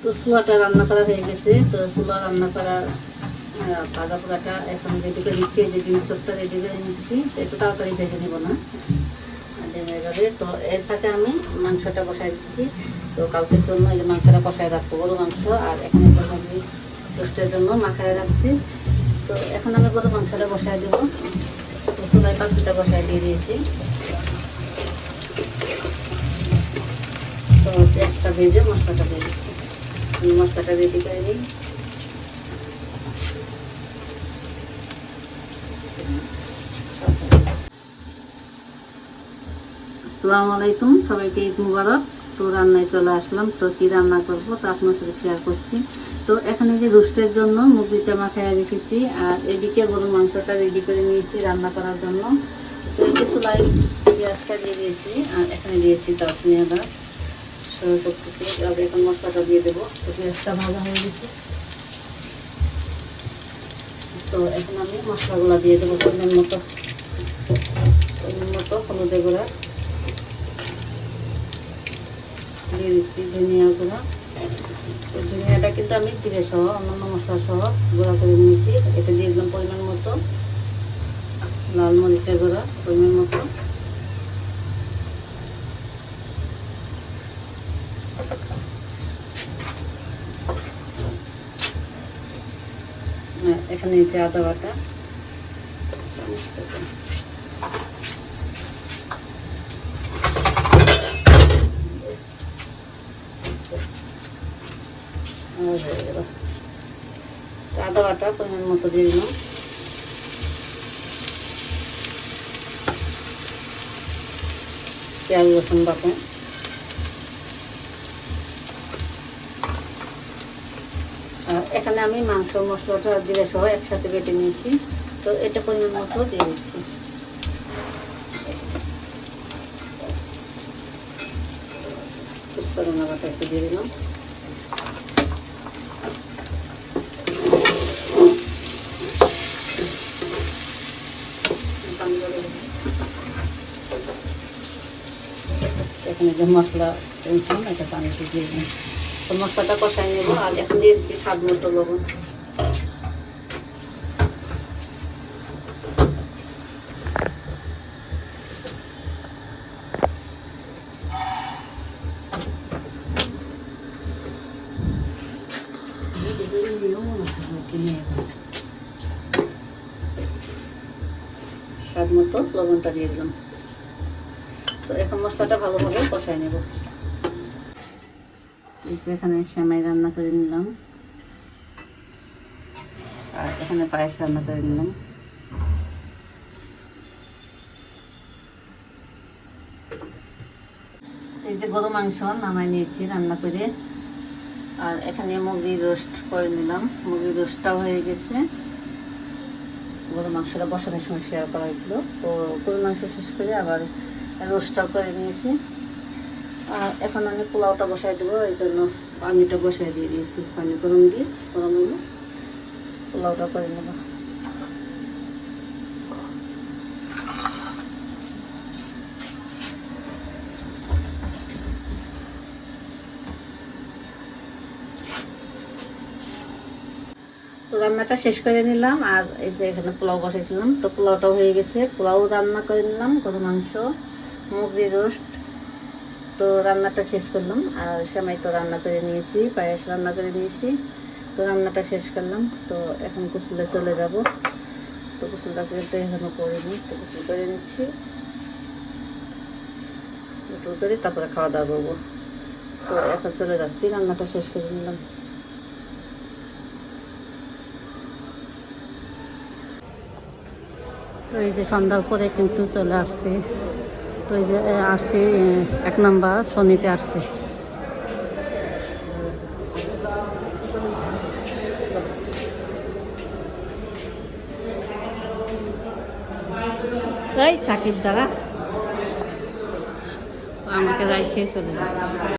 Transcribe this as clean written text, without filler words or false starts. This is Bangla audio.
তো চুলাটা রান্না করা হয়ে গেছে। তো চুলা রান্না করা ভাজা পোড়াটা এখন রেডি করে দিচ্ছি। এই যে ডিম চপটা রেডি করে নিচ্ছি। তো একটু তাড়াতাড়ি ভেজে নেবো না, হয়ে যাবে। তো এর সাথে আমি মাংসটা বসাই দিচ্ছি। তো কালকের জন্য এই যে মাংসটা কষায় রাখবো, গরু মাংস। আর এখানে তরকারি রোস্টের জন্য মাখায় রাখছি। তো এখন আমি গরু মাংসটা বসায় দেবো। তো চুলায় পাখিটা বসায় দিয়ে দিয়েছি। তো পেঁয়াজটা ভেজে মশলাটা দিয়ে দিচ্ছি। মশলাটা রেডি করে দিই। আসসালামু আলাইকুম, সবাইকে ঈদ মুবারক। তো রান্নায় চলে আসলাম। তো কি রান্না করব তো আপনার সাথে শেয়ার করছি। তো এখানে যে রোস্টের জন্য মুরগিটা মাখায় রেখেছি, আর এদিকে গরুর মাংসটা রেডি করে নিয়েছি রান্না করার জন্য। তো এই যে চুলায় পেঁয়াজটা দিয়ে দিয়েছি, আর এখানে দিয়েছি দারচিনি আদা সরু করতেছি। তবে এখন মশলাটা দিয়ে দেবো। তো পেঁয়াজটা ভাজা হয়ে গেছে। তো এখন আমি মশলাগুলো দিয়ে দেবো পরিমাণ মতো হলুদের গুঁড়া দিয়ে দিচ্ছি, ধনিয়া গুঁড়া। তো ধনিয়াটা কিন্তু আমি জিরে সহ অন্যান্য মশলা সহ গুঁড়া করে নিয়েছি। এটা দিয়ে দিলাম পরিমাণ মতো। লাল মরিচের গুঁড়া পরিমাণ মতো। এখানে যে আদা বাটা, আদা বাটা পরিমাণ মতো দিয়ে দিলাম। পেঁয়াজ রসুন বাটা, আর এখানে আমি মাংস মশলাটা জিরে সহ একসাথে বেটে নিয়েছি। তো এটা পরিমাণ মতো দিয়ে দিচ্ছি। ধনিয়া বাটা একটু দিয়ে দিলাম। এখানে যে মশলা এটা পানিতে দিয়ে দিলাম। তো মশলাটা কষাই নেব। আর এখন দিয়ে দিচ্ছি স্বাদ মতো লবণ। স্বাদ মতো লবণটা দিয়ে দিলাম। তো এখন মশলাটা ভালোভাবে কষাই নেব। এখানে সেমাই রান্না করে নিলাম, আর এখানে পায়েস রান্না করে নিলাম। এই যে গরু মাংস নামাই নিয়েছি রান্না করে, আর এখানে মুরগি রোস্ট করে নিলাম। মুরগি রোস্টটাও হয়ে গেছে। গরু মাংসটা বসানোর সময় শেয়ার করা হয়েছিল। তো গরু মাংস শেষ করে আবার রোস্টটাও করে নিয়েছি। আর এখন আমি পোলাওটা বসাই দেবো। এই জন্য পানিটা বসাই দিয়ে দিয়েছি। পানি গরম হলো পোলাওটা করে নেব। তো রান্নাটা শেষ করে নিলাম। আর এই যে এখানে পোলাও বসাইছিলাম, তো পোলাওটাও হয়ে গেছে। পোলাও রান্না করে নিলাম, গরু মাংস, মুরগি রোস্ট। তো রান্নাটা শেষ করলাম। আর সেমাই তো রান্না করে নিয়েছি, পায়েস রান্না করে নিয়েছি। তো রান্নাটা শেষ করলাম। তো এখন গোসলে চলে যাব। তো গোসলটা কিন্তু এখনো করিনি। তো গোসল করে নিচ্ছি। গোসল করে তারপরে খাওয়া দাওয়া করবো। তো এখন চলে যাচ্ছি, রান্নাটা শেষ করে নিলাম। তো এই যে সন্ধ্যার পরে কিন্তু চলে আসছে। তো এই যে আসছি 1 নম্বর শনিতে আসছে। এই চাকির দ্বারা আমাকে রাই খেয়ে চলে যাচ্ছে।